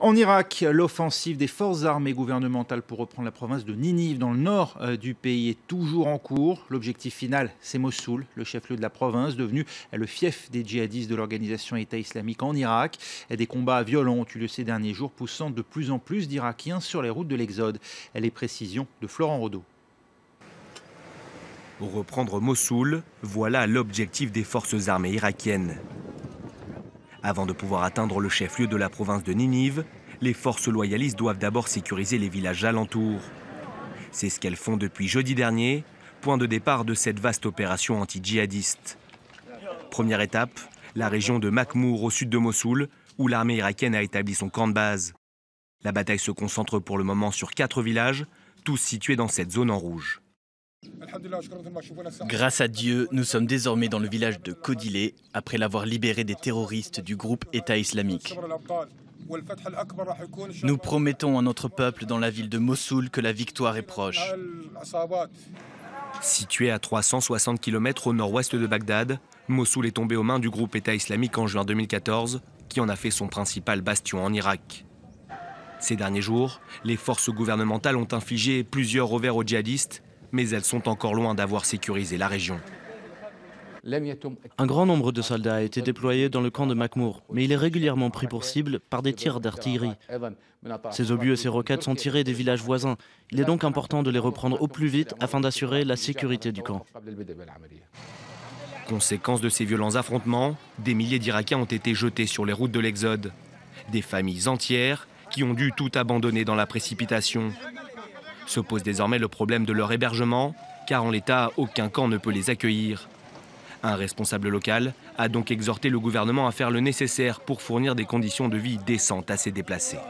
En Irak, l'offensive des forces armées gouvernementales pour reprendre la province de Ninive dans le nord du pays est toujours en cours. L'objectif final, c'est Mossoul, le chef-lieu de la province, devenu le fief des djihadistes de l'organisation État islamique en Irak. Des combats violents ont eu lieu ces derniers jours, poussant de plus en plus d'Irakiens sur les routes de l'exode. Les précisions de Florent Rodeau. Reprendre Mossoul, voilà l'objectif des forces armées irakiennes. Avant de pouvoir atteindre le chef-lieu de la province de Ninive, les forces loyalistes doivent d'abord sécuriser les villages alentours. C'est ce qu'elles font depuis jeudi dernier, point de départ de cette vaste opération anti-djihadiste. Première étape, la région de Makhmour au sud de Mossoul, où l'armée irakienne a établi son camp de base. La bataille se concentre pour le moment sur 4 villages, tous situés dans cette zone en rouge. Grâce à Dieu, nous sommes désormais dans le village de Kodilé, après l'avoir libéré des terroristes du groupe État islamique. Nous promettons à notre peuple dans la ville de Mossoul que la victoire est proche. Situé à 360 km au nord-ouest de Bagdad, Mossoul est tombé aux mains du groupe État islamique en juin 2014, qui en a fait son principal bastion en Irak. Ces derniers jours, les forces gouvernementales ont infligé plusieurs revers aux djihadistes, mais elles sont encore loin d'avoir sécurisé la région. Un grand nombre de soldats a été déployé dans le camp de Makhmour, mais il est régulièrement pris pour cible par des tirs d'artillerie. Ces obus et ces roquettes sont tirés des villages voisins. Il est donc important de les reprendre au plus vite afin d'assurer la sécurité du camp. Conséquence de ces violents affrontements, des milliers d'Irakiens ont été jetés sur les routes de l'exode. Des familles entières qui ont dû tout abandonner dans la précipitation. Se pose désormais le problème de leur hébergement, car en l'état, aucun camp ne peut les accueillir. Un responsable local a donc exhorté le gouvernement à faire le nécessaire pour fournir des conditions de vie décentes à ces déplacés.